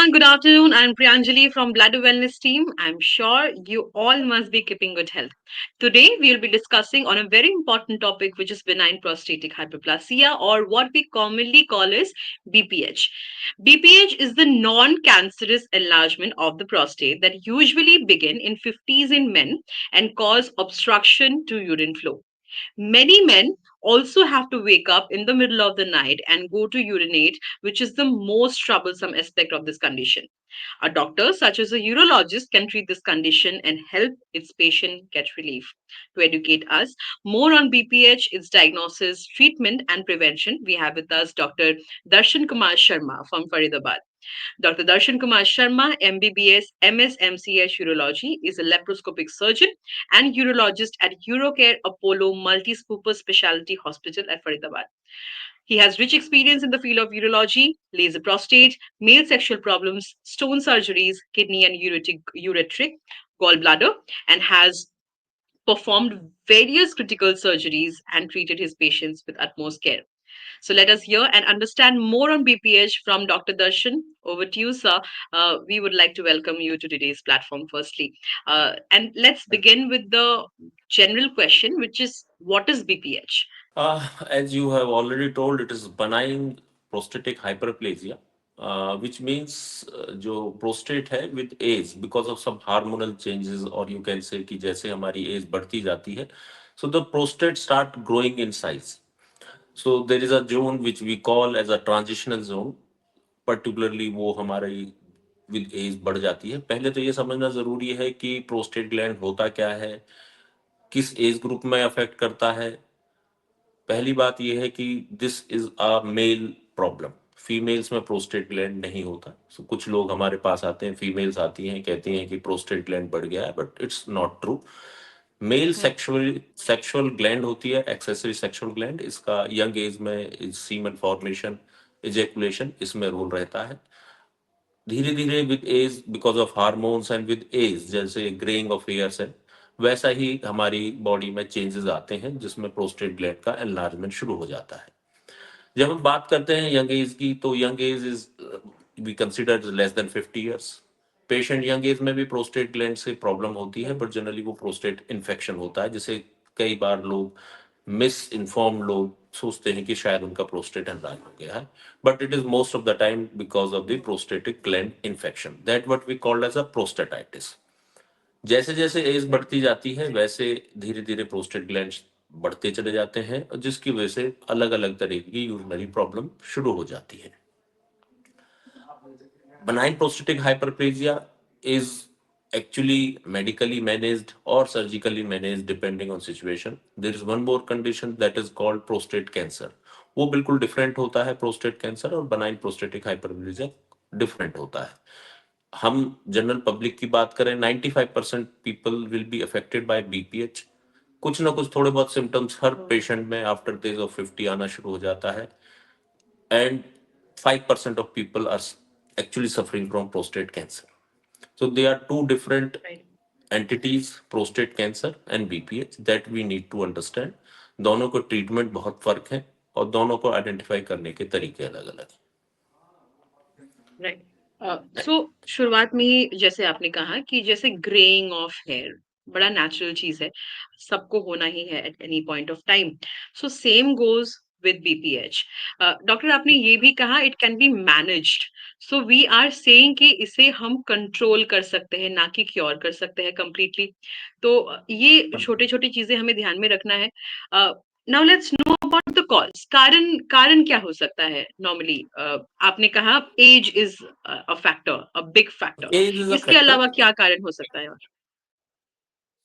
everyone, good afternoon. I'm Priyanjali from Bladder Wellness team. I'm sure you all must be keeping good health. Today, we'll be discussing on a very important topic, which is benign prostatic hyperplasia, or what we commonly call as BPH. BPH is the non-cancerous enlargement of the prostate that usually begin in 50s in men and cause obstruction to urine flow. Many men also have to wake up in the middle of the night and go to urinate, which is the most troublesome aspect of this condition. A doctor, such as a urologist, can treat this condition and help its patient get relief. To educate us more on BPH, its diagnosis, treatment, and prevention, we have with us Dr. Darshan Kumar Sharma from Faridabad. Dr. Darshan Kumar Sharma, MBBS, MSMCH Urology, is a laparoscopic surgeon and urologist at Eurocare Apollo Multi-Super Specialty Hospital at Faridabad. He has rich experience in the field of urology, laser prostate, male sexual problems, stone surgeries, kidney and ureteric gallbladder, and has performed various critical surgeries and treated his patients with utmost care. So let us hear and understand more on BPH from Dr. Darshan. Over to you, sir. We would like to welcome you to today's platform, firstly. And let's begin with the general question, which is what is BPH? As you have already told, it is benign prostatic hyperplasia, which means जो prostate है with age because of some hormonal changes, or you can say कि जैसे हमारी age बढ़ती जाती है, so the prostate start growing in size. So there is a zone which we call as a transitional zone, particularly वो हमारी with age बढ़ जाती है. पहले तो ये समझना जरूरी है कि prostate gland होता क्या है, किस एज ग्रुप में अफेक्ट करता है. पहली बात यह है कि this is a male problem. Females में प्रोस्टेट ग्लैंड नहीं होता. So, कुछ लोग हमारे पास आते हैं, फीमेल्स आती हैं, कहती हैं कि प्रोस्टेट ग्लैंड बढ़ गया है, but it's not true. Male Hmm. Sexual gland होती है, एक्सेसरी सेक्सुअल ग्लैंड. इसका यंग एज में सीमन फॉर्मेशन, इजेकुलेशन इसमें रोल रहता है. धीरे धीरे with age, because of hormones and with age, जैसे ग्रेइंग ऑफ हेयर्स है, वैसा ही हमारी बॉडी में चेंजेस आते हैं जिसमें प्रोस्टेट ग्लैंड का एनलार्जमेंट शुरू हो जाता है. जब हम बात करते हैं यंग एज की, तो young age is we consider less than 50 years. Patient young age में भी प्रोस्टेट ग्लैंड से प्रॉब्लम होती है, बट जनरली वो प्रोस्टेट इन्फेक्शन होता है, जिसे कई बार लोग मिस इन्फॉर्म लोग सोचते हैं कि शायद उनका प्रोस्टेट एनलार्ज हो गया है, but it is most of the time because of the prostatic gland infection, that what we called as a prostatitis. जैसे जैसे एज बढ़ती जाती है वैसे धीरे धीरे प्रोस्टेट ग्लैंड बढ़ते चले जाते हैं, और जिसकी वजह से अलग अलग तरह की यूरिनरी प्रॉब्लम शुरू हो जाती है. Benign prostatic hyperplasia is actually medically managed or surgically managed depending on situation. There is one more condition that is called prostate cancer. वो बिल्कुल डिफरेंट होता है प्रोस्टेट कैंसर, और बनाइन प्रोस्टेटिक हाइपरप्लेजिया डिफरेंट होता है. हम जनरल पब्लिक की बात करें, 95% people will be affected by BPH. कुछ ना कुछ थोड़े बहुत सिम्टम्स हर पेशेंट में आफ्टर द एज ऑफ 50 आना शुरू हो जाता है. And 5% of people are actually suffering from prostate cancer. So they are two different Right. entities, prostate cancer and BPH, that we need to understand. दोनों को treatment बहुत फर्क है, और दोनों को आइडेंटिफाई करने के तरीके अलग अलग राइट. सो शुरुआत में ही जैसे आपने कहा कि जैसे ग्रेइंग ऑफ हेयर बड़ा नेचुरल चीज है, सबको होना ही है at any point of time. So same goes with BPH. Doctor, आपने ये भी कहा it can be managed. So we are saying कि इसे हम कंट्रोल कर सकते हैं, ना कि क्योर कर सकते हैं कंप्लीटली. तो ये छोटे छोटी चीजें हमें ध्यान में रखना है. Now let's know about the cause. कारण कारण क्या हो सकता है नॉर्मली? आपने कहा age is a factor, a big factor. हैं. एज इज अ इसके फैक्टर. अलावा क्या कारण हो सकता है? और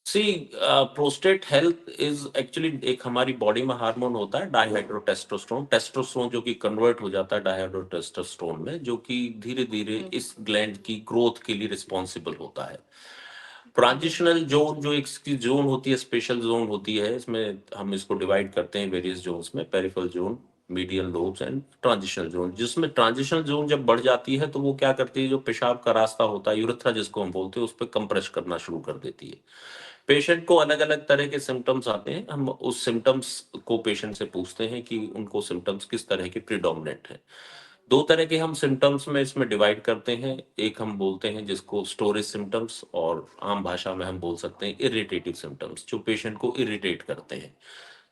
see, prostate health is actually, एक हमारी बॉडी में हार्मोन होता है डाइहाइड्रोटेस्टोस्टेरोन. टेस्टोस्टेरोन जो कि कन्वर्ट हो जाता है डाइहाइड्रोटेस्टोस्टेरोन में, जो कि धीरे धीरे हम्म, इस ग्लैंड की ग्रोथ के लिए रिस्पॉन्सिबल होता है. right. ट्रांजिशनल जोन जो एक इसकी जोन होती है, स्पेशल जोन होती है, इसमें हम इसको डिवाइड करते हैं वेरियस जोन्स में, peripheral zone, medial lobes and transitional zone. जिसमें ट्रांजिशनल जोन जब बढ़ जाती है तो वो क्या करती है, जो पेशाब का रास्ता होता है, यूरेथ्रा जिसको हम बोलते हैं, उस पर कंप्रेस करना शुरू कर देती है. पेशेंट को अलग अलग तरह के सिम्टम्स आते हैं. हम उस सिम्टम्स को पेशेंट से पूछते हैं कि उनको सिम्टम्स किस तरह के प्रिडोमिनेंट है. दो तरह के हम सिम्टम्स में इसमें डिवाइड करते हैं। एक हम बोलते हैं जिसको स्टोरेज सिम्टम्स, और आम भाषा में हम बोल सकते हैं इरिटेटिव सिम्टम्स, जो पेशेंट को इरिटेट करते हैं,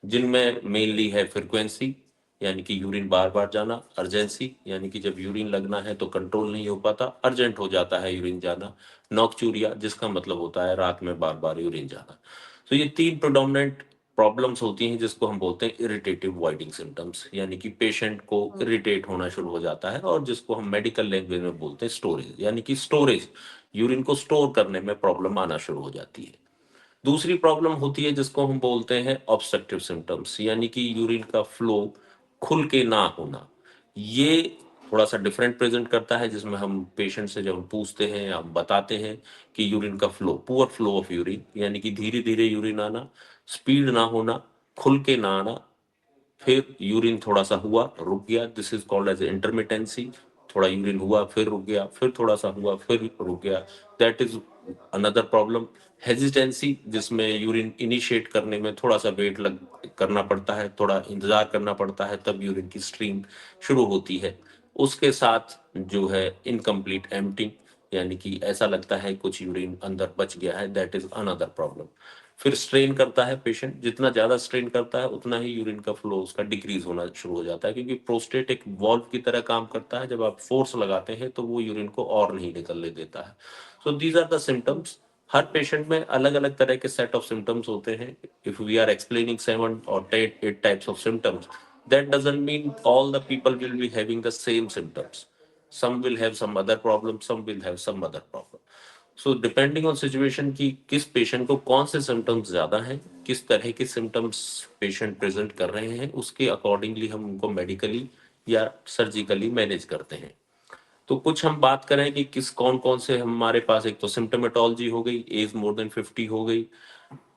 जिनमें मेनली है फ्रीक्वेंसी, यानी कि यूरिन बार बार जाना, अर्जेंसी, यानी कि जब यूरिन लगना है तो कंट्रोल नहीं हो पाता, अर्जेंट हो जाता है यूरिन जाना, नॉक्चूरिया, जिसका मतलब होता है रात में बार बार यूरिन जाना। तो ये तीन प्रोडोमिनेंट प्रॉब्लम्स होती हैं जिसको हम बोलते हैं इरिटेटिव वॉइडिंग सिम्टम्स, यानी कि पेशेंट को इरिटेट होना शुरू हो जाता है, और जिसको हम मेडिकल लैंग्वेज में बोलते हैं स्टोरेज, यानी कि स्टोरेज, यूरिन को स्टोर करने में प्रॉब्लम आना शुरू हो जाती है। दूसरी प्रॉब्लम होती है जिसको हम बोलते हैं ऑब्स्ट्रक्टिव सिम्टम्स, यानी कि यूरिन का फ्लो खुल के ना होना। ये थोड़ा सा डिफरेंट प्रेजेंट करता है, जिसमें हम पेशेंट से जब हम पूछते हैं या हम बताते हैं कि यूरिन का flow, poor flow of urine, यानी कि धीरे धीरे यूरिन आना, स्पीड ना होना, खुल के ना आना, फिर यूरिन थोड़ा सा हुआ रुक गया, दिस इज कॉल्ड एज इंटरमिटेंसी। थोड़ा यूरिन हुआ फिर रुक गया, फिर थोड़ा सा हुआ फिर रुक गया, that is another problem. Hesitancy, जिसमें यूरिन इनिशिएट करने में थोड़ा सा वेट लग करना पड़ता है, थोड़ा इंतजार करना पड़ता है, तब यूरिन की स्ट्रीम शुरू होती है। उसके साथ जो है इनकम्प्लीट एम्प्टिंग, यानी कि ऐसा लगता है कुछ यूरिन अंदर बच गया है, दैट इज अनदर प्रॉब्लम। फिर स्ट्रेन करता है पेशेंट, जितना ज्यादा स्ट्रेन करता है उतना ही यूरिन का फ्लो उसका डिक्रीज होना शुरू हो जाता है, क्योंकि प्रोस्टेट एक वॉल्व की तरह काम करता है, जब आप फोर्स लगाते हैं तो वो यूरिन को और नहीं निकलने देता है। So these are the symptoms. हर पेशेंट में अलग अलग तरह के सेट ऑफ सिम्टम्स होते हैं। If we are explaining 7 or 8 types of symptoms, that doesn't mean all the people will be having the same symptoms. Some will have some other problem, some will have some other problem. So depending on situation की किस patient को कौन से symptoms ज्यादा हैं, किस तरह के सिम्टम्स पेशेंट प्रेजेंट कर रहे हैं, उसके अकॉर्डिंगली हम उनको मेडिकली या सर्जिकली मैनेज करते हैं। तो कुछ हम बात करें कि किस कौन कौन से हमारे पास, एक तो सिम्टोमेटोलॉजी हो गई, एज मोर देन 50 हो गई।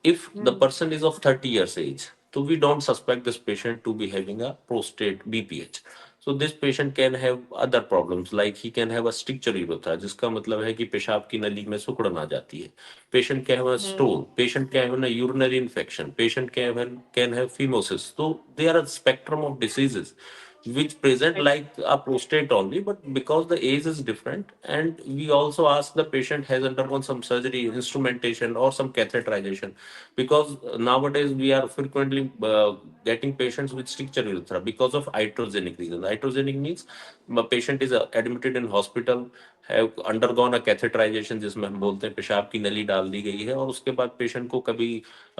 If the Hmm. person is of 30 years age, so we don't suspect this patient to be having a prostate BPH. So this patient can have other problems, like he can have a stricture urethra, जिसका मतलब है कि पेशाब की नली में सिकुड़न आ जाती है। Patient can have a Hmm. stone, patient can have a urinary infection, patient can have phimosis. So there are a spectrum of diseases which present Right. like a prostate only, but because the age is different, and we also ask the patient has undergone some surgery, instrumentation, or some catheterization, because nowadays we are frequently getting patients with stricture urethra because of iatrogenic reasons. Iatrogenic means a patient is admitted in hospital, have undergone a catheterization, जिसमें हम बोलते हैं पेशाब की नली डाल दी गई है, और उसके बाद पेशेंट को कभी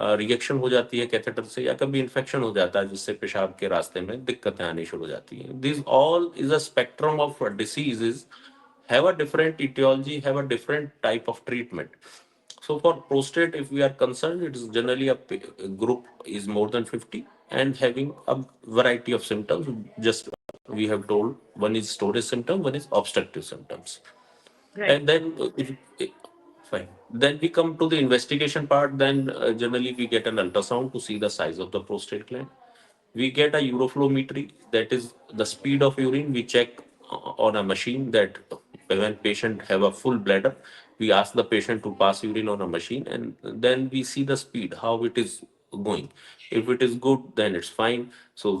रिएक्शन हो जाती है कैथेटर से, या कभी इन्फेक्शन हो जाता है जिससे पेशाब के रास्ते में दिक्कतें आनी शुरू हो जाती हैं। This all is a spectrum of diseases, have a different etiology, have a different type of treatment. So for prostate, if we are concerned, it is generally a group is more than 50 and having a variety of symptoms. Just we have told, one is storage symptom, one is obstructive symptoms. Right. And then fine. Then we come to the investigation part. Then generally we get an ultrasound to see the size of the prostate gland. We get a uroflowmetry, that is the speed of urine. We check on a machine that when patient have a full bladder, we ask the patient to pass urine on a machine, and then we see the speed, how it is going. If it is good, then it's fine. So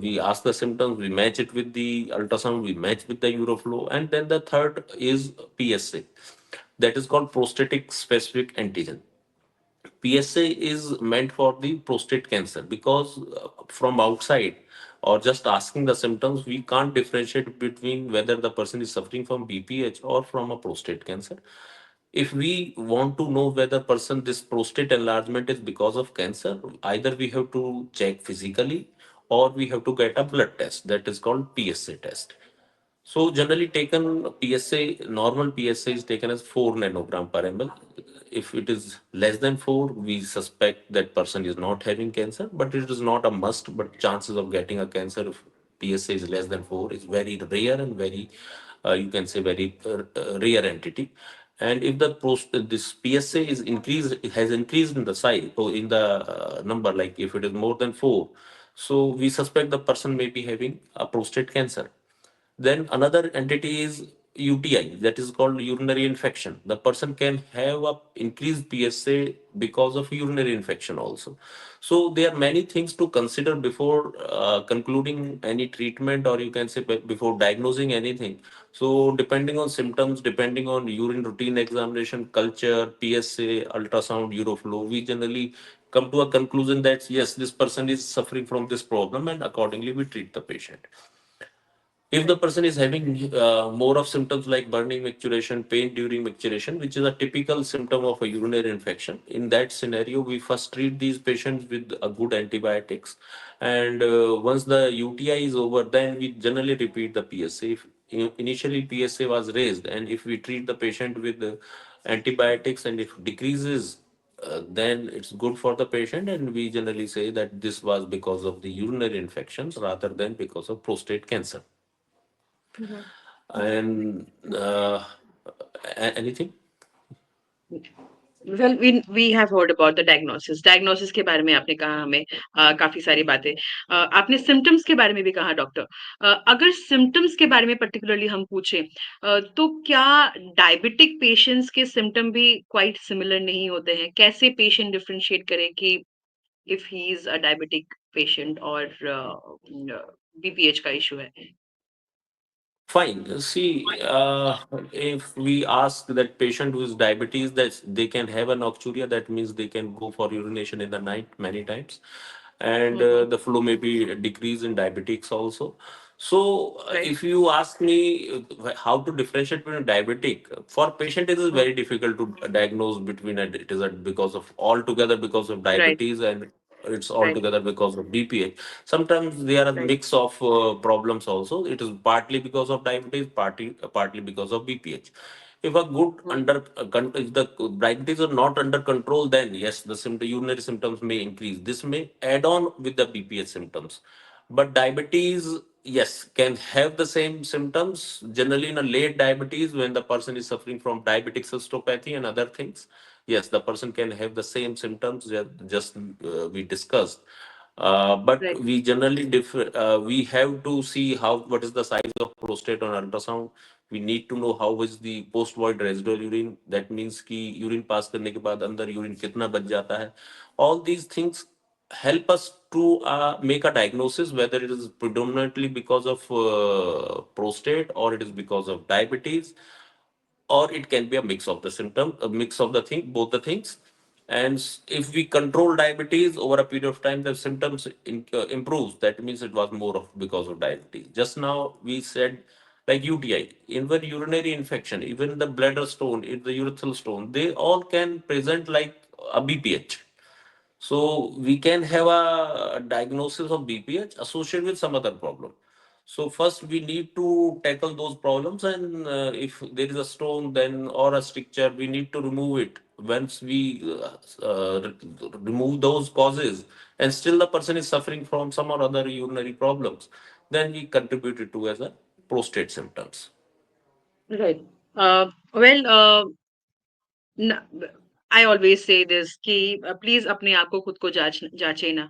we ask the symptoms, we match it with the ultrasound, we match with the uroflow, and then the third is PSA, that is called prostatic specific antigen. PSA is meant for the prostate cancer, because from outside or just asking the symptoms, we can't differentiate between whether the person is suffering from BPH or from a prostate cancer. If we want to know whether person this prostate enlargement is because of cancer, either we have to check physically or we have to get a blood test, that is called PSA test. So generally taken, PSA, normal PSA is taken as 4 nanogram per ml. If it is less than 4, we suspect that person is not having cancer, but it is not a must. But chances of getting a cancer if PSA is less than 4 is very rare and very, you can say very rare entity. And if this PSA is increased, it has increased in the size or in the number, like if it is more than 4, so we suspect the person may be having a prostate cancer. Then another entity is UTI, that is called urinary infection. The person can have a increased PSA because of urinary infection also. So there are many things to consider before concluding any treatment, or you can say before diagnosing anything. So depending on symptoms, depending on urine routine examination, culture, PSA, ultrasound, uroflow, we generally come to a conclusion that yes, this person is suffering from this problem, and accordingly we treat the patient. If the Right. person is having more of symptoms like burning, micturition, pain during micturition, which is a typical symptom of a urinary infection, in that scenario, we first treat these patients with a good antibiotics. And once the UTI is over, then we generally repeat the PSA. If initially PSA was raised, and if we treat the patient with antibiotics, and if decreases, then it's good for the patient, and we generally say that this was because of the urinary infections rather than because of prostate cancer. Mhm. And anything? Well we have heard about the diagnosis diagnosis के बारे में आपने कहा हमें काफी सारी बातें आपने सिम्टम्स के बारे में भी कहा डॉक्टर अगर सिम्टम्स के बारे में पर्टिकुलरली हम पूछें तो क्या डायबिटिक पेशेंट्स के सिम्टम भी क्वाइट सिमिलर नहीं होते हैं कैसे पेशेंट डिफरेंशिएट करे कि if he is a diabetic patient और बीपीएच का इशू है Fine. See, if we ask that patient who is diabetes that they can have a nocturia, that means they can go for urination in the night many times, and hmm the flow may be decreased in diabetics also. So, right if you ask me how to differentiate between diabetic, for patient it is very difficult to diagnose between it is a, because of altogether because of right diabetes, and it's right altogether because of BPH. Sometimes there are a right mix of problems also. It is partly because of diabetes, partly because of BPH. If a good if the diabetes are not under control, then yes, the urinary symptoms may increase. This may add on with the BPH symptoms. But diabetes, yes, can have the same symptoms. Generally, in a late diabetes, when the person is suffering from diabetic cystopathy and other things, yes, the person can have the same symptoms that just we discussed. But right we generally we have to see how what is the size of prostate on ultrasound. We need to know how is the post void residual urine. That means कि urine pass करने के बाद अंदर urine कितना बच जाता है. All these things help us to make a diagnosis whether it is predominantly because of prostate, or it is because of diabetes, or it can be a mix of the symptom, a mix of the thing, both the things. And if we control diabetes over a period of time, the symptoms improves. That means it was more of because of diabetes. Just now we said like UTI, even urinary infection, even the bladder stone, the urethral stone, they all can present like a BPH. So we can have a diagnosis of BPH associated with some other problem. So first we need to tackle those problems, and if there is a stone then or a stricture, we need to remove it. Once we remove those causes, and still the person is suffering from some or other urinary problems, then we contribute it to as a prostate symptoms. Right well I always say this कि please अपने आप को खुद को जांचे ना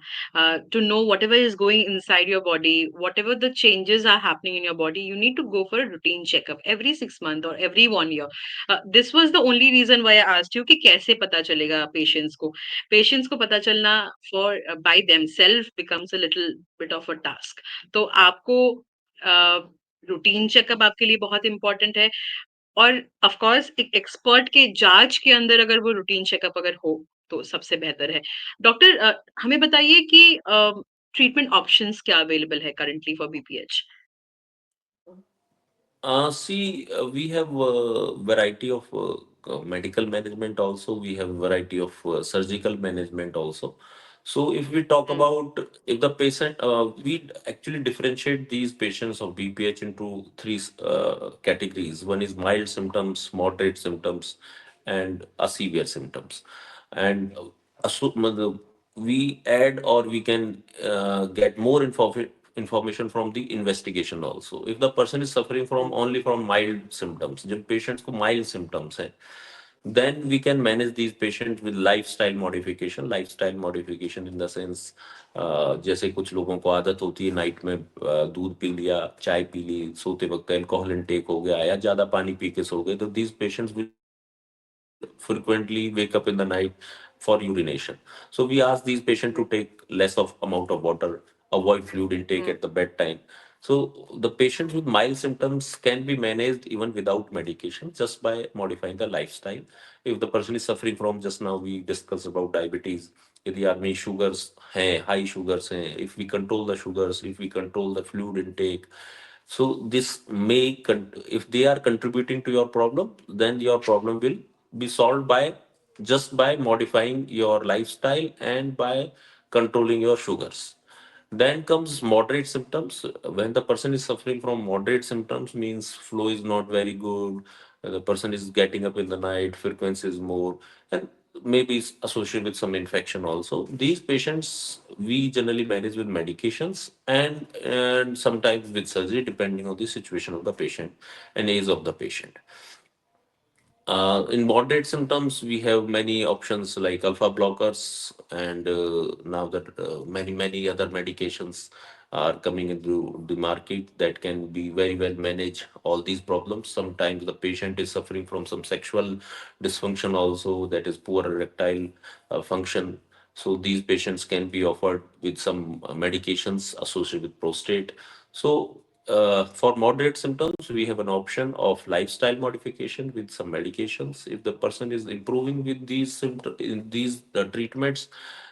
to know whatever is going inside your body whatever the changes are happening in your body you need to go for a routine checkup every 6 month और every 1 year this was the only reason why I asked you कि कैसे पता चलेगा patients को पता चलना for by themselves becomes a little bit of a task तो आपको रूटीन चेकअप आपके लिए बहुत इंपॉर्टेंट है और ऑफ कोर्स एक एक्सपर्ट के जांच के अंदर अगर वो रूटीन चेकअप अगर हो तो सबसे बेहतर है। डॉक्टर हमें बताइए कि ट्रीटमेंट ऑप्शंस क्या अवेलेबल है currently for BPH? See, we have a variety of medical management also. We have a variety of surgical management also. So, if we talk hmm, about if the patient, we actually differentiate these patients of BPH into three categories. One is mild symptoms, moderate symptoms, and a severe symptoms. And we add or we can get more information from the investigation also. If the person is suffering from hmm, only from mild symptoms, जब patients को mild symptoms है, Then we can manage these patients with lifestyle modification in the sense, जैसे कुछ लोगों को आदत होती है नाइट में दूध पी लिया, चाय पी ली, सोते वक्त अल्कोहल इनटेक हो गया या ज्यादा पानी पी के सो गए, तो these patients will frequently wake up in the night for urination. So we ask these patients to take less of amount of water, avoid fluid intake at the bedtime. So the patients with mild symptoms can be managed even without medication just by modifying the lifestyle. If the person is suffering from, just now we discussed about diabetes, यदि आदमी sugars हैं, high sugars हैं, if we control the sugars, if we control the fluid intake, so this if they are contributing to your problem, then your problem will be solved by just by modifying your lifestyle and by controlling your sugars. Then comes moderate symptoms. When the person is suffering from moderate symptoms, means flow is not very good, the person is getting up in the night, frequency is more, and maybe it's associated with some infection also. These patients we generally manage with medications and sometimes with surgery, depending on the situation of the patient and age of the patient. In moderate symptoms, we have many options like alpha blockers, and now that many other medications are coming into the market that can be very well manage all these problems. Sometimes the patient is suffering from some sexual dysfunction also, that is poor erectile function. So these patients can be offered with some medications associated with prostate. So for moderate symptoms, we have an option of lifestyle modification with some medications. If the person is improving with these symptoms, in these treatments,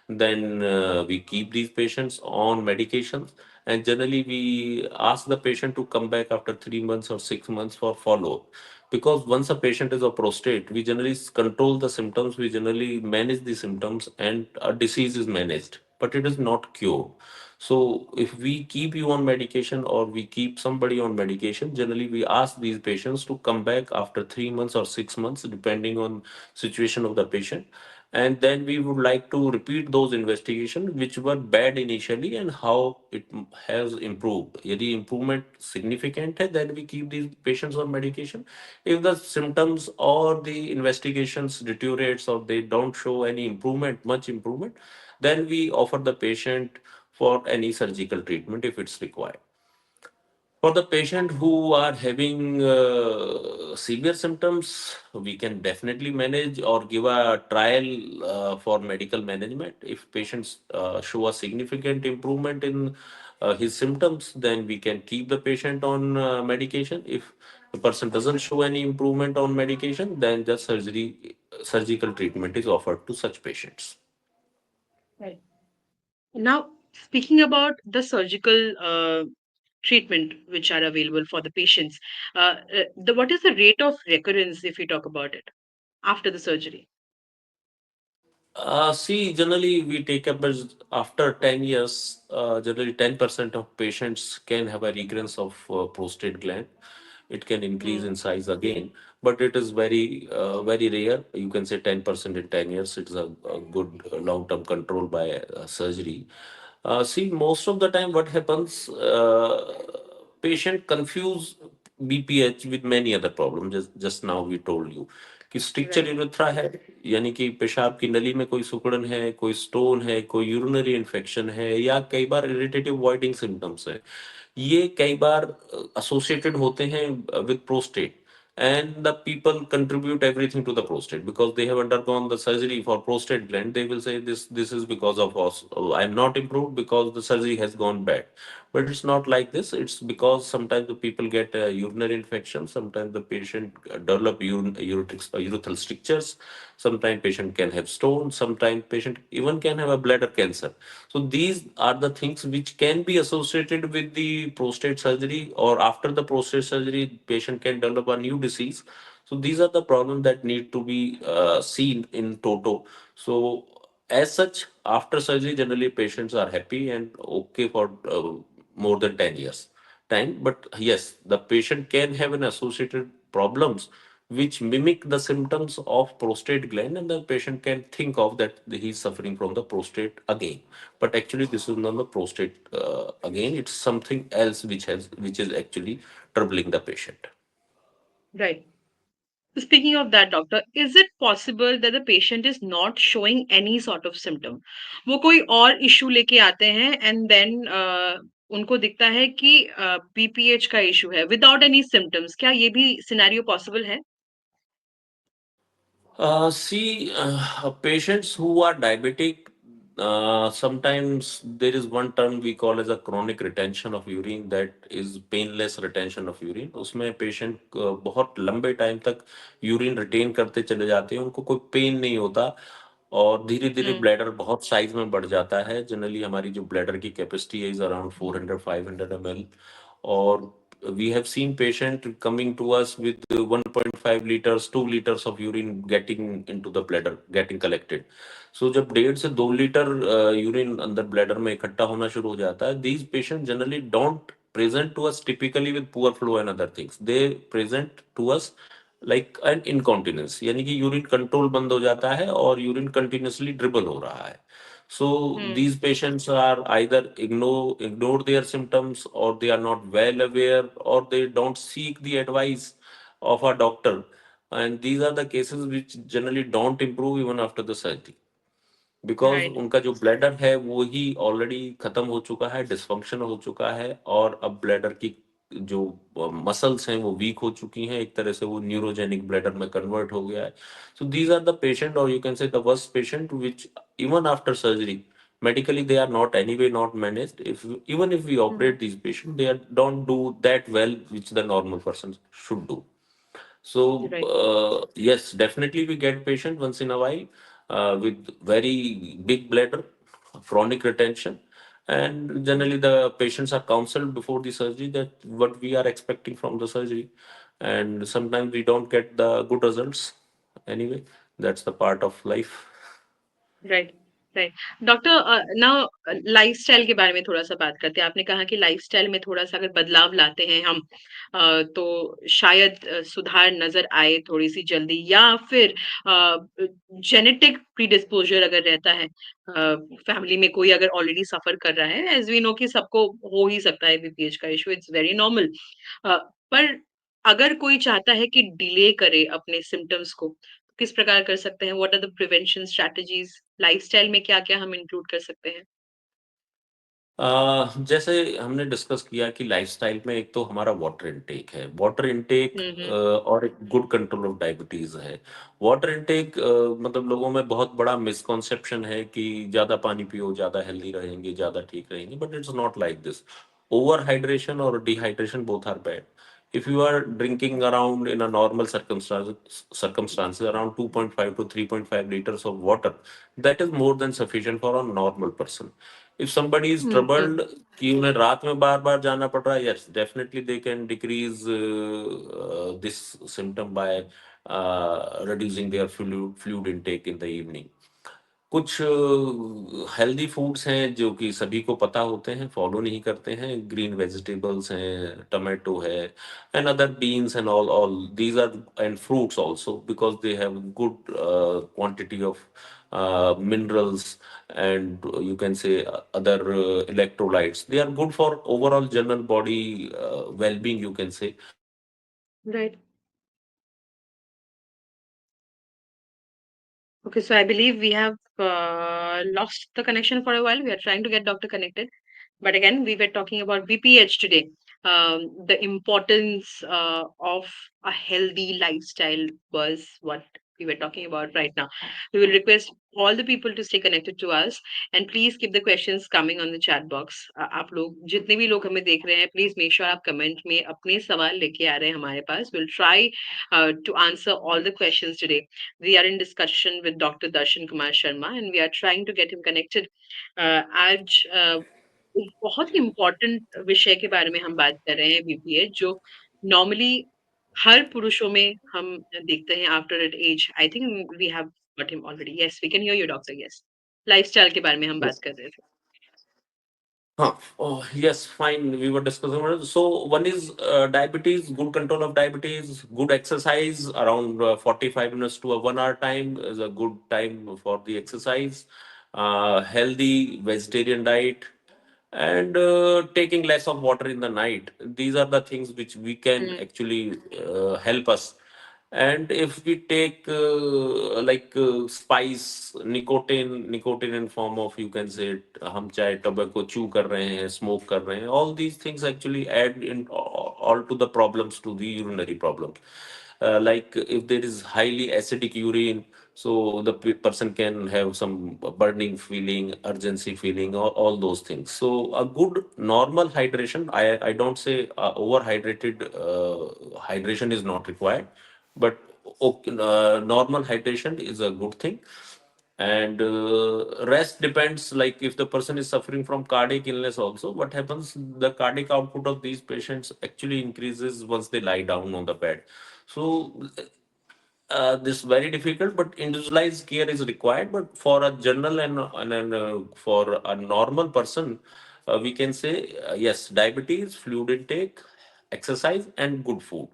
then we keep these patients on medications. And generally, we ask the patient to come back after 3 months or 6 months for follow-up. Because once a patient is a prostate, we generally control the symptoms, we generally manage the symptoms, and a disease is managed, but it is not cured. So if we keep you on medication or we keep somebody on medication, generally we ask these patients to come back after 3 months or 6 months, depending on situation of the patient. And then we would like to repeat those investigations which were bad initially and how it has improved. Yadi improvement significant hai, then we keep these patients on medication. If the symptoms or the investigations deteriorates or they don't show any improvement, much improvement, then we offer the patient for any surgical treatment if it's required. For the patient who are having severe symptoms, we can definitely manage or give a trial for medical management. If patients show a significant improvement in his symptoms, then we can keep the patient on medication. If the person doesn't show any improvement on medication, then just surgical treatment is offered to such patients. Right. Now, speaking about the surgical treatment which are available for the patients, what is the rate of recurrence if we talk about it after the surgery? See, generally we take up as after 10 years, generally 10% of patients can have a recurrence of prostate gland. It can increase in Mm. size again, but it is very rare. You can say 10% in 10 years. It's a good long-term control by surgery. See, most of the time what happens, patient confuse BPH with many other problems. Just now we told you कि stricture Right. Urethra है, यानी कि पेशाब की नली में कोई सिकुड़न है, कोई स्टोन है, कोई यूरिनरी इन्फेक्शन है, या कई बार इरिटेटिव वॉइडिंग सिम्टम्स है, ये कई बार एसोसिएटेड होते हैं with prostate. And the people contribute everything to the prostate because they have undergone the surgery for prostate gland. They will say this is because of us. I'm not improved because the surgery has gone bad. But it's not like this. It's because sometimes the people get urinary infection. Sometimes the patient develop urethral strictures. Sometimes patient can have stones. Sometimes patient even can have a bladder cancer. So these are the things which can be associated with the prostate surgery, or after the prostate surgery, patient can develop a new disease. So these are the problems that need to be seen in toto. So as such, after surgery, generally patients are happy and okay for more than 10 years time. But yes, the patient can have an associated problems which mimic the symptoms of prostate gland, and the patient can think of that he is suffering from the prostate again. But actually, this is not the prostate again. It's something else which is actually troubling the patient. Right. Speaking of that, doctor, is it possible that the patient is not showing any sort of symptom? वो कोई और issue लेके आते हैं and then उनको दिखता है कि बीपीएच का इश्यू है विदाउट एनी सिम्टम्स, क्या ये भी सिनेरियो पॉसिबल है? See, patients who are diabetic, sometimes there is one term we call as a chronic retention of urine, that is painless retention of urine. उसमें patient बहुत लंबे time तक urine retain करते चले जाते हैं, उनको कोई पेन नहीं होता, और धीरे धीरे हुँ, ब्लैडर बहुत साइज में बढ़ जाता है। जनरली हमारी जो ब्लैडर की कैपेसिटी है इज अराउंड 400-500 ml, और we have seen patient coming to us with 1.5 liters 2 liters of urine getting into the bladder, getting collected. So जब 1.5 से 2 लीटर यूरिन अंदर ब्लैडर में इकट्ठा होना शुरू हो जाता है, these patients generally don't present to us typically with poor flow and other things. They present to us like an incontinence, यानी कि यूरिन कंट्रोल बंद हो जाता है और यूरिन कंटिन्यूसली ड्रिबल हो रहा है. So hmm, these patients are either ignore their symptoms, or they are not well aware, or they don't seek the advice of a doctor, and these are the cases which generally don't improve even after the surgery, because right. उनका जो bladder है वो ही already खत्म हो चुका है, dysfunction हो चुका है, और अब ब्लैडर की जो मसल्स हैं वो वीक हो चुकी हैं, एक तरह से वो न्यूरोजेनिक ब्लैडर में कन्वर्ट हो गया है. So these are the patient, और you can say the worst patient which even after surgery medically they are not anyway not managed. If even if we hmm, operate these patients, they don't do that well which the normal person should do. So right, yes, definitely we get patient once in a while with very big bladder, chronic retention, and hmm, generally the patients are counseled before the surgery that what we are expecting from the surgery, and sometimes we don't get the good results. Anyway, that's the part of life. Right, right. Doctor now lifestyle के बारे में थोड़ा-सा बात करते हैं। आपने कहा कि लाइफ़स्टाइल में थोड़ा-सा अगर बदलाव लाते हैं हम तो शायद सुधार नज़र आए थोड़ी-सी जल्दी, या फिर जेनेटिक प्रीडिस्पोज़र अगर रहता है फैमिली में कोई अगर ऑलरेडी सफ़र कर रहा है, एज़ वी नो कि सबको हो ही सकता है बीपीएच का इश्यू, इट्स वेरी नॉर्मल। पर अगर कोई चाहता है कि डिले करे अपने सिम्पटम्स को, तो किस प्रकार कर सकते हैं? What are the prevention strategies? Lifestyle में क्या-क्या हम इंक्लूड कर सकते हैं? जैसे हमने डिस्कस किया कि लाइफस्टाइल में एक तो हमारा वाटर इनटेक है, वाटर इनटेक हुँ, हुँ। और एक गुड कंट्रोल ऑफ डायबिटीज है. वाटर इनटेक मतलब लोगों में बहुत बड़ा मिसकॉन्सेप्शन है कि ज्यादा पानी पियो ज्यादा हेल्दी रहेंगे ज्यादा ठीक रहेंगे, but it's not like this. Over hydration और dehydration both are bad. If you are drinking around in a normal circumstances around 2.5 to 3.5 liters of water, that is more than sufficient for a normal person. If somebody is hmm, hmm. troubled कि उन्हें रात में बार बार जाना पड़ रहा है, yes, definitely they can decrease this symptom by reducing their fluid intake in the evening. कुछ healthy foods हैं जो कि सभी को पता होते हैं, फॉलो नहीं करते हैं. ग्रीन वेजिटेबल्स हैं, टोमेटो है, and other beans and all these are, and fruits also, because they have good quantity of minerals, and you can say other electrolytes. They are good for overall general body well-being, you can say. Right. Okay, so I believe we have lost the connection for a while. We are trying to get doctor connected. But again, we were talking about BPH today. The importance of a healthy lifestyle was what we were talking about right now. We will request all the people to stay connected to us and please keep the questions coming on the chat box. आप लोग जितने भी लोग हमें देख रहे हैं, please make sure आप comment में अपने सवाल लेके आ रहे हैं हमारे पास. We'll try to answer all the questions today. We are in discussion with Dr. Darshan Kumar Sharma and we are trying to get him connected. आज एक बहुत ही इम्पोर्टेंट विषय के बारे में हम बात कर रहे हैं बीपीएच, जो नॉर्मली हर पुरुषों में हम देखते हैं after at age. I think we have got him already. Yes, we can hear you doctor. Yes, lifestyle के बारे में हम बात कर रहे थे। Huh. Oh, yes, fine. We were discussing about it. So one is diabetes, good control of diabetes, good exercise around 45 minutes to a 1 hour time is a good time for the exercise. Healthy vegetarian diet, and taking less of water in the night. These are the things which we can hmm, actually help us. And if we take spice, nicotine in form of, you can say it, हम चाहे tobacco chew कर रहे हैं, smoke कर रहे हैं, all these things actually add in all to the problems, to the urinary problem. Like if there is highly acidic urine, so the person can have some burning feeling, urgency feeling, all those things. So a good normal hydration, I don't say overhydrated hydration is not required, but okay, normal hydration is a good thing. And rest depends, like if the person is suffering from cardiac illness also, what happens, the cardiac output of these patients actually increases once they lie down on the bed. So this is very difficult, but individualized care is required. But for a general and for a normal person, we can say yes, diabetes, fluid intake, exercise, and good food.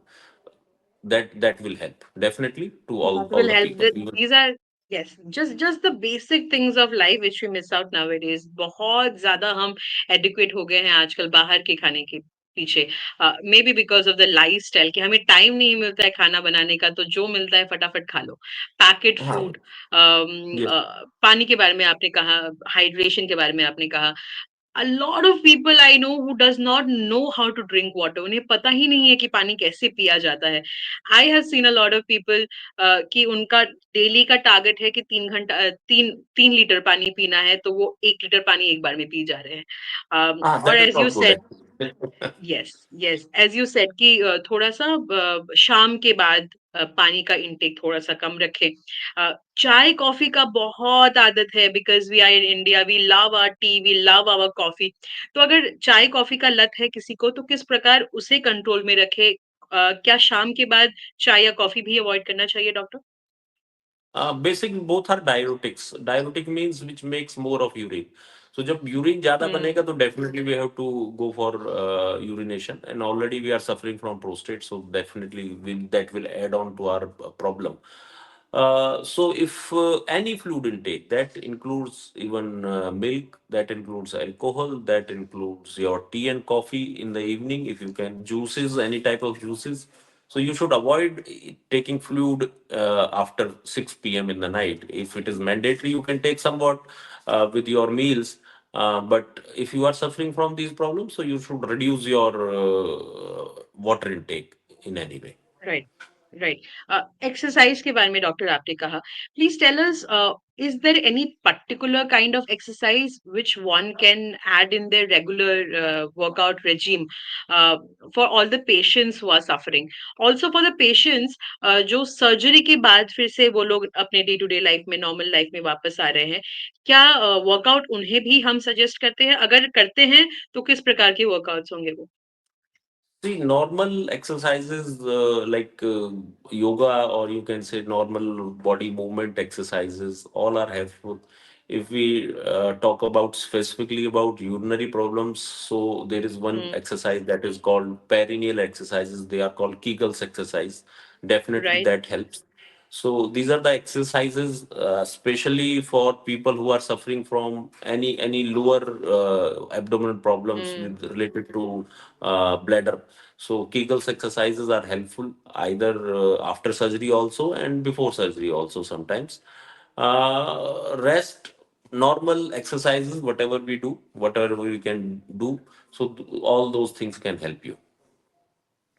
That will help definitely to That all will the help. people. Even These are, yes, just the basic things of life which we miss out nowadays. बहुत ज़्यादा हम adequate हो गए हैं आजकल बाहर के खाने के पीछे। May be because of the lifestyle कि हमें टाइम नहीं मिलता है खाना बनाने का, तो जो मिलता है फटाफट खा लो। पैकेट हाँ, फूड, yes. पानी के बारे में आपने कहा, हाइड्रेशन के बारे में आपने कहा। A lot of people I know who does not know how to drink water. उन्हें पता ही नहीं है कि पानी कैसे पिया जाता है। I have seen a lot of people कि उनका डेली का टारगेट है कि 3 लीटर पानी पीना है, तो वो 1 लीटर पानी एक बार में पी जा रहे हैं। और That is as you not good said, actually. Yes, yes, as you said कि थोड़ा-सा शाम के बाद पानी का इंटेक थोड़ा-सा कम रखें। चाय, कॉफ़ी का बहुत आदत है because we are in India, we love our tea, we love our coffee. तो अगर चाय, कॉफ़ी का लत है किसी को तो किस प्रकार उसे कंट्रोल में रखें? क्या शाम के बाद चाय या कॉफ़ी भी अवॉइड करना चाहिए doctor? Basic both are diuretics. Diuretic means which makes more of urine. So जब यूरिन ज्यादा हुँ, बनेगा तो definitely we have to go for urination, and already we are suffering from prostate, so definitely that will add on to our problem. So if any fluid intake, that includes even milk, that includes alcohol, that includes your tea and coffee in the evening, if you can, juices, any type of juices, so you should avoid taking fluid after 6 p.m. in the night. If it is mandatory, you can take somewhat with your meals. But if you are suffering from these problems, so you should reduce your water intake in any way. Right, right. Exercise के बारे में doctor आपने कहा। Please tell us is there any particular kind of exercise which one can add in their regular workout regime for all the patients who are suffering? Also for the patients जो surgery के बाद फिर से वो लोग अपने day to day life में, normal life में वापस आ रहे हैं। क्या वर्कआउट उन्हें भी हम सजेस्ट करते हैं? अगर करते हैं, तो किस प्रकार के वर्कआउट्स होंगे वो? See, normal exercises yoga, or you can say normal body movement exercises, all are helpful. If we talk about specifically about urinary problems, so there is one hmm, exercise that is called perineal exercises. They are called Kegels exercise. Definitely right. that helps. So these are the exercises, especially for people who are suffering from any lower abdominal problems hmm, with related to bladder. So Kegels exercises are helpful either after surgery also and before surgery also sometimes. Rest, normal exercises, whatever we do, whatever we can do. So all those things can help you.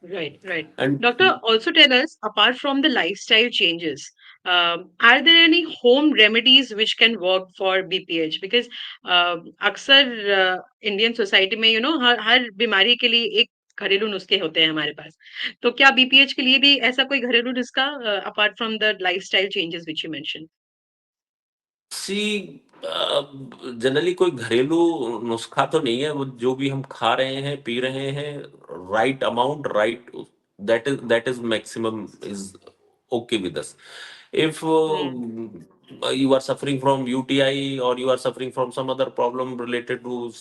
right, right. And Doctor, also tell us, apart from the lifestyle changes, are there any home remedies which can work for BPH? Because अक्सर Indian society में हर बीमारी के लिए एक घरेलू नुस्खे होते हैं हमारे पास। तो क्या बीपीएच के लिए भी ऐसा कोई घरेलू नुस्खा apart from the lifestyle changes which you mention? See generally कोई घरेलू नुस्खा तो नहीं है, वो जो भी हम खा रहे हैं, पी रहे हैं, right amount, right, that is maximum is okay with us. If hmm, you are suffering from UTI, or you are suffering from some other problem related to,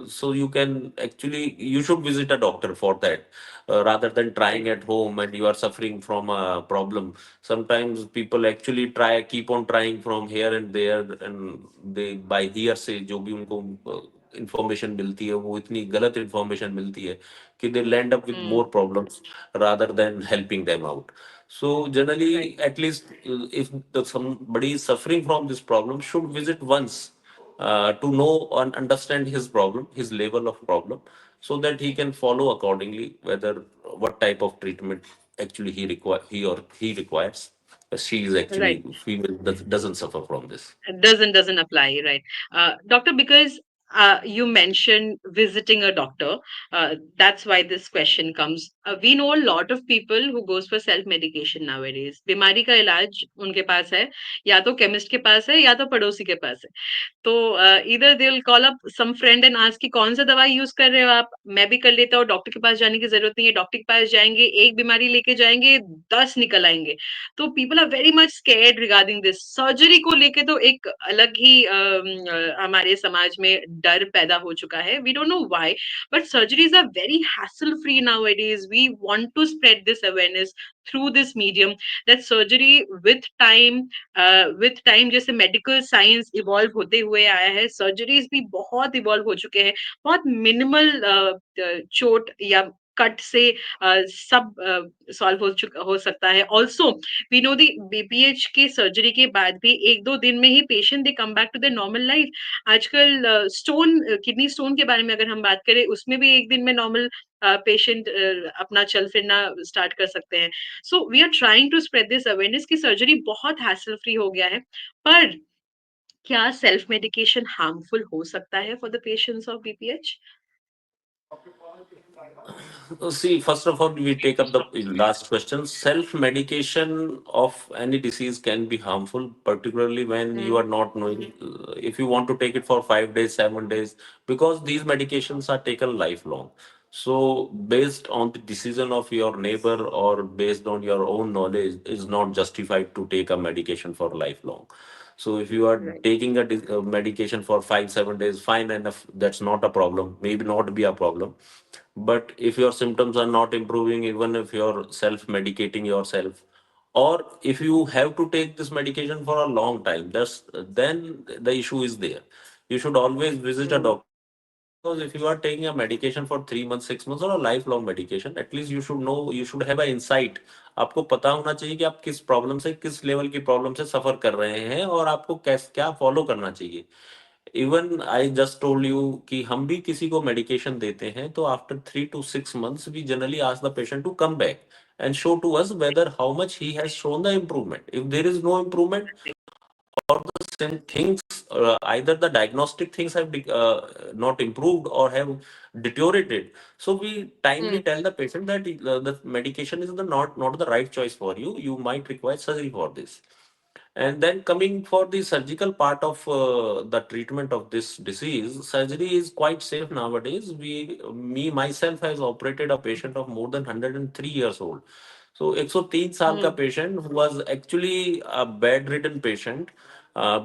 so you can actually, you should visit a doctor for that, rather than trying right, at home and you are suffering from a problem. Sometimes people actually keep on trying from here and there, and they by hearsay जो भी उनको information मिलती है, वो इतनी गलत information मिलती है कि they land up with Mm. More problems rather than helping them out. So generally, Right. at least if somebody is suffering from this problem, should visit once to know and understand his problem, his level of problem, so that he can follow accordingly whether what type of treatment actually he or he requires. She is actually Right. female, doesn't suffer from this. Doesn't apply, right? Doctor, because you mentioned visiting a doctor, that's why this question comes. We know a lot of people who goes for self medication nowadays. बीमारी का इलाज उनके पास है, या तो chemist के पास है या तो पड़ोसी के पास है. तो इधर they will call up some friend and ask कि कौन सा दवाई यूज कर रहे हो आप, मैं भी कर लेता हूँ, डॉक्टर के पास जाने की जरूरत नहीं है. डॉक्टर के पास जाएंगे, एक बीमारी लेके जाएंगे, 10 निकल आएंगे. तो people are very much scared regarding this. Surgery को लेके तो एक अलग ही हमारे समाज में डर पैदा हो चुका है. We don't know why, but surgeries are very hassle free nowadays. We want to spread this awareness through this medium that surgery with time जैसे मेडिकल साइंस इवॉल्व होते हुए आया है, सर्जरीज भी बहुत इवॉल्व हो चुके हैं. बहुत मिनिमल चोट या कट से सब सॉल्व हो सकता है. Also we know the BPH की सर्जरी के बाद भी एक दो दिन में ही patient they come back to the normal life. आजकल स्टोन किडनी स्टोन के बारे में अगर हम बात करें, उसमें भी एक दिन में नॉर्मल पेशेंट अपना चल फिरना स्टार्ट कर सकते हैं. So we are trying to spread this awareness कि सर्जरी बहुत हैसल फ्री हो गया है. पर क्या सेल्फ मेडिकेशन हार्मफुल हो सकता है for the patients of BPH? See, first of all, we take up the last question. Self-medication of any disease can be harmful, particularly when you are Mm, not knowing if you want to take it for 5 days, 7 days, because these medications are taken lifelong. So, based on the decision of your neighbor or based on your own knowledge, is not justified to take a medication for lifelong. So, if you are right. taking a medication for 5, 7 days, fine enough, that's not a problem, maybe not be a problem. But if your symptoms are not improving, even if you're self medicating yourself, or if you have to take this medication for a long time, then the issue is there. You should always visit a Mm, doctor, because if you are taking a medication for 3 months, 6 months, or a lifelong medication, at least you should know, you should have an insight. आपको पता होना चाहिए कि आप किस problem से, किस level की प्रॉब्लम से सफर कर रहे हैं और आपको कैस क्या फॉलो करना चाहिए. Even I just told you कि हम भी किसी को मेडिकेशन देते हैं तो after 3 to 6 months we generally ask the patient to come back and show to us whether how much he has shown the improvement. If there is no improvement, or the same things, either the diagnostic things have not improved or have deteriorated, so we timely mm, tell the patient that the medication is not the right choice for you. You might require surgery for this. And then coming for the surgical part of the treatment of this disease, surgery is quite safe nowadays. Me myself has operated a patient of more than 103 years old. So 103 साल का mm, patient who was actually a bedridden patient,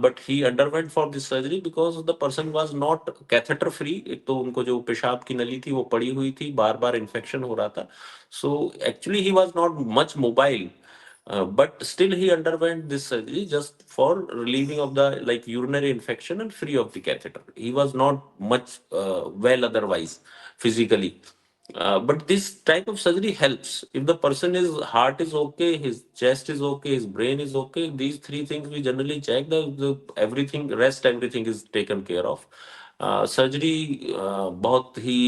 but he underwent for this surgery because the person was not catheter free. एक तो उनको जो पेशाब की नली थी वो पड़ी हुई थी, बार बार इन्फेक्शन हो रहा था. So actually he was not much mobile, but still he underwent this surgery just for relieving of the like urinary infection and free of the catheter. He was not much well otherwise physically. But this type of surgery helps. If the person is heart is okay, his chest is okay, his brain is okay, these three things we generally check. The everything rest everything is taken care of. Surgery बहुत ही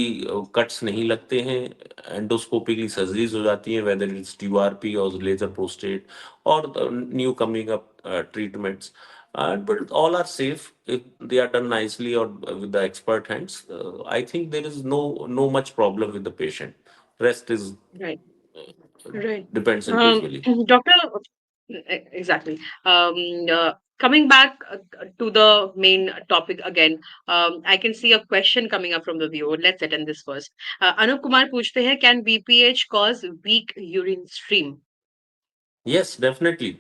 cuts नहीं लगते हैं. Endoscopically surgeries हो जाती हैं, whether it's TRP और laser prostate और new coming up treatments. But all are safe if they are done nicely or with the expert hands. I think there is no much problem with the patient. Rest is right. Right. depends individually. Doctor, exactly. Coming back to the main topic again, I can see a question coming up from the viewer. Let's attend this first. Anup Kumar पूछते हैं, can BPH cause weak urine stream? Yes, definitely.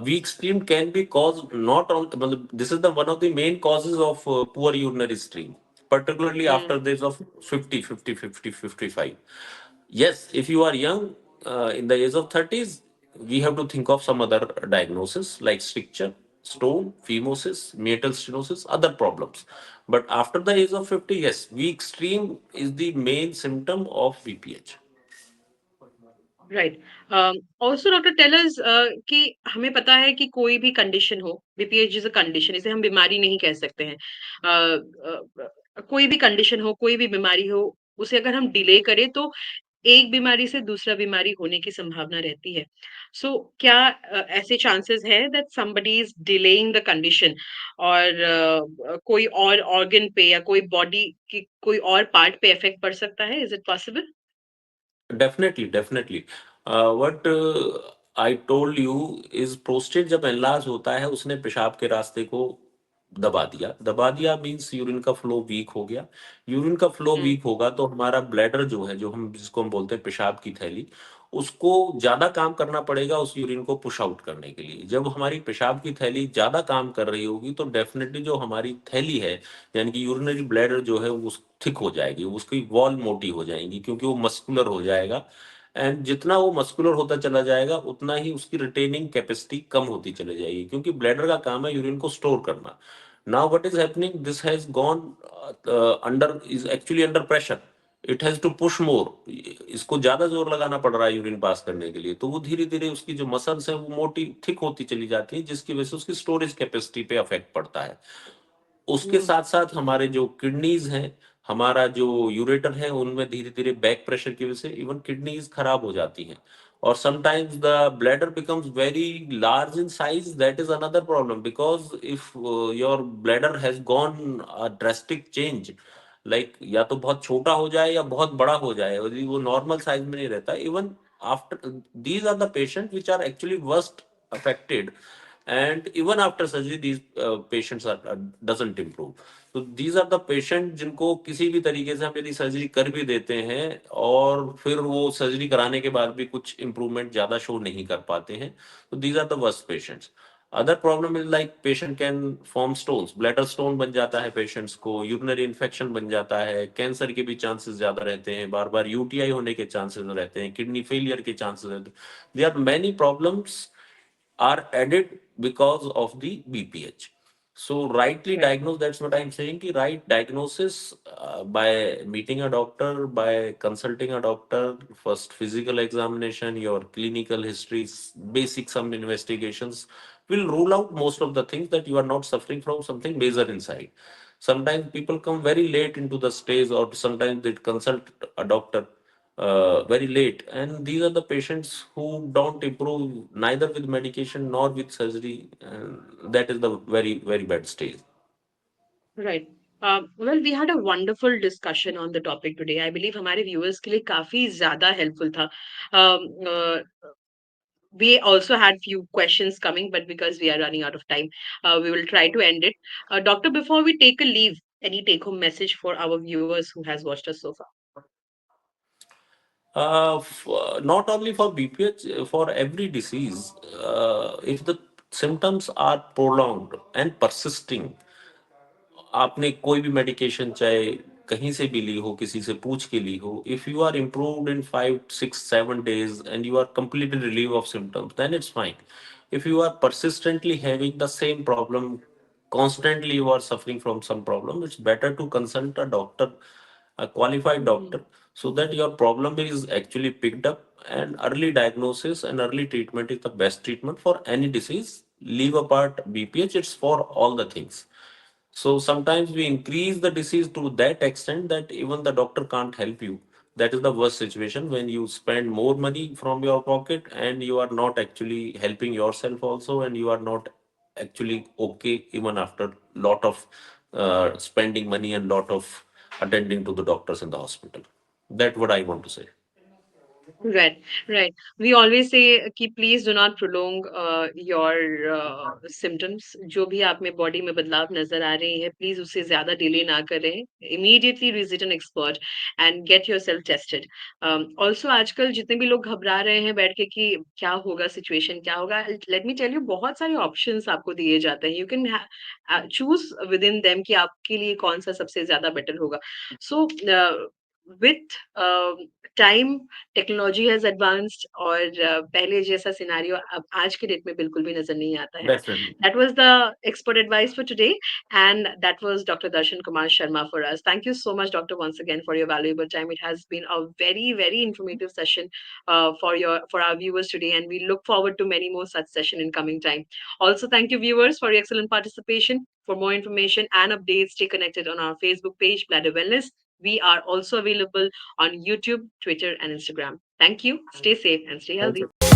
Weak stream can be caused not on. Well, this is the one of the main causes of poor urinary stream, particularly Mm, after the age of 50, 50, 50, 55. Yes, if you are young, in the age of 30s, we have to think of some other diagnosis like stricture. stone, phimosis, meatal stenosis, other problems. But after the age of 50, yes, weak stream is the main symptom of BPH. Right. Also doctor tell us कि हमें पता है कि कोई भी condition हो, BPH is a condition, इसे हम बीमारी नहीं कह सकते हैं। कोई भी कंडीशन हो, कोई भी बीमारी हो, उसे अगर हम डिले करें तो एक बीमारी से दूसरा बीमारी होने की संभावना रहती है। सो क्या ऐसे चांसेस है that somebody is delaying the condition, और कोई और ऑर्गन पे या कोई बॉडी की कोई और पार्ट पे इफेक्ट पड़ सकता है? Is it possible? Definitely, definitely. What I told you is prostate जब एनलार्ज होता है, उसने पेशाब के रास्ते को दबा दिया मीन्स यूरिन का फ्लो वीक हो गया। यूरिन का फ्लो हुँ, वीक होगा तो हमारा ब्लैडर जो है, जो हम जिसको हम बोलते हैं पेशाब की थैली, उसको ज्यादा काम करना पड़ेगा उस यूरिन को पुश आउट करने के लिए। जब हमारी पेशाब की थैली ज्यादा काम कर रही होगी तो डेफिनेटली जो हमारी थैली है, यानी कि यूरिनरी ब्लैडर जो है वो थिक हो जाएगी, उसकी वॉल मोटी हो जाएगी क्योंकि वो मस्कुलर हो जाएगा। एंड जितना वो मस्कुलर होता चला जाएगा उतना ही उसकी रिटेनिंग कैपेसिटी कम होती चली जाएगी, क्योंकि ब्लैडर का काम है यूरिन को स्टोर करना। Now what is happening, this has gone under, is actually under pressure, it has to push more. इसको ज्यादा जोर लगाना पड़ रहा है यूरिन पास करने के लिए, तो वो धीरे धीरे उसकी जो मसल्स है वो मोटी थिक होती चली जाती है, जिसकी वजह से उसकी स्टोरेज कैपेसिटी पे अफेक्ट पड़ता है। उसके हुँ, साथ साथ हमारे जो किडनीज हैं, हमारा जो यूरेटर है, उनमें धीरे धीरे बैक प्रेशर की वजह से इवन किडनीज खराब हो जाती हैं। और sometimes the bladder becomes very large in size. That is another problem, because if your bladder has gone a drastic change, like या तो बहुत छोटा हो जाए या बहुत बड़ा हो जाए, और वो नॉर्मल साइज में नहीं रहता। Even after, these are the patients which are actually worst affected, and even after surgery these patients doesn't improve. तो these are the patient जिनको किसी भी तरीके से हम यदि सर्जरी कर भी देते हैं और फिर वो सर्जरी कराने के बाद भी कुछ इम्प्रूवमेंट ज्यादा शो नहीं कर पाते हैं, तो these are the worst patients. Other problem is like patient can form stones, bladder stone बन जाता है पेशेंट्स को, यूरिनरी इन्फेक्शन बन जाता है, कैंसर के भी चांसेस ज्यादा रहते हैं, बार बार यूटीआई होने के चांसेस रहते हैं, किडनी फेलियर के चांसेस रहते हैं। There are many problems are added because of the BPH. So rightly right. diagnose, that's what I'm saying, ki right diagnosis by meeting a doctor, by consulting a doctor, first physical examination, your clinical histories, basic some investigations will rule out most of the things that you are not suffering from something major inside. Sometimes people come very late into the stage, or sometimes they consult a doctor very late, and these are the patients who don't improve neither with medication nor with surgery, and that is the very very bad stage. Right. Well, we had a wonderful discussion on the topic today. I believe हमारे viewers के लिए काफ़ी ज़्यादा helpful था। We also had few questions coming, but because we are running out of time, we will try to end it. Doctor, before we take a leave, any take-home message for our viewers who has watched us so far? Not only for BPH, for every disease, if the symptoms are prolonged and persisting, आपने कोई भी medication चाहे कहीं से भी ली हो, किसी से पूछ के ली हो, if you are improved in 5 6 7 days and you are completely relieved of symptoms, then it's fine. If you are persistently having the same problem, constantly you are suffering from some problem, it's better to consult a doctor, a qualified Mhm. doctor, so that your problem is actually picked up, and early diagnosis and early treatment is the best treatment for any disease. Leave apart BPH, it's for all the things. So sometimes we increase the disease to that extent that even the doctor can't help you. That is the worst situation, when you spend more money from your pocket and you are not actually helping yourself also, and you are not actually okay even after lot of spending money and lot of attending to the doctors in the hospital. That's what I want to say. Right, right. We always say कि please do not prolong your symptoms. जो भी आप में body में बदलाव नजर आ रहे हैं, प्लीज उसे ज्यादा डिले ना करें। Immediately visit an expert and get yourself tested. Also आजकल जितने भी लोग घबरा रहे हैं बैठ के कि क्या होगा, सिचुएशन क्या होगा, let me tell you, बहुत सारे ऑप्शंस आपको दिए जाते हैं। You can choose within them कि आपके लिए कौन सा सबसे ज्यादा बेटर होगा। So with time technology has advanced और पहले जैसा सिनेरियो अब आज के डेट में बिल्कुल भी नजर नहीं आता है. Definitely. That was the expert advice for today, and that was Dr. Darshan Kumar Sharma for us. Thank you so much, Doctor, once again for your valuable time. It has been a very, very informative session for our viewers today, and we look forward to many more such session in coming time. Also, thank you, viewers, for your excellent participation. For more information and updates, stay connected on our Facebook page, Bladder Wellness. We are also available on YouTube, Twitter, and Instagram. Thank you. Stay safe and stay Thank healthy. you.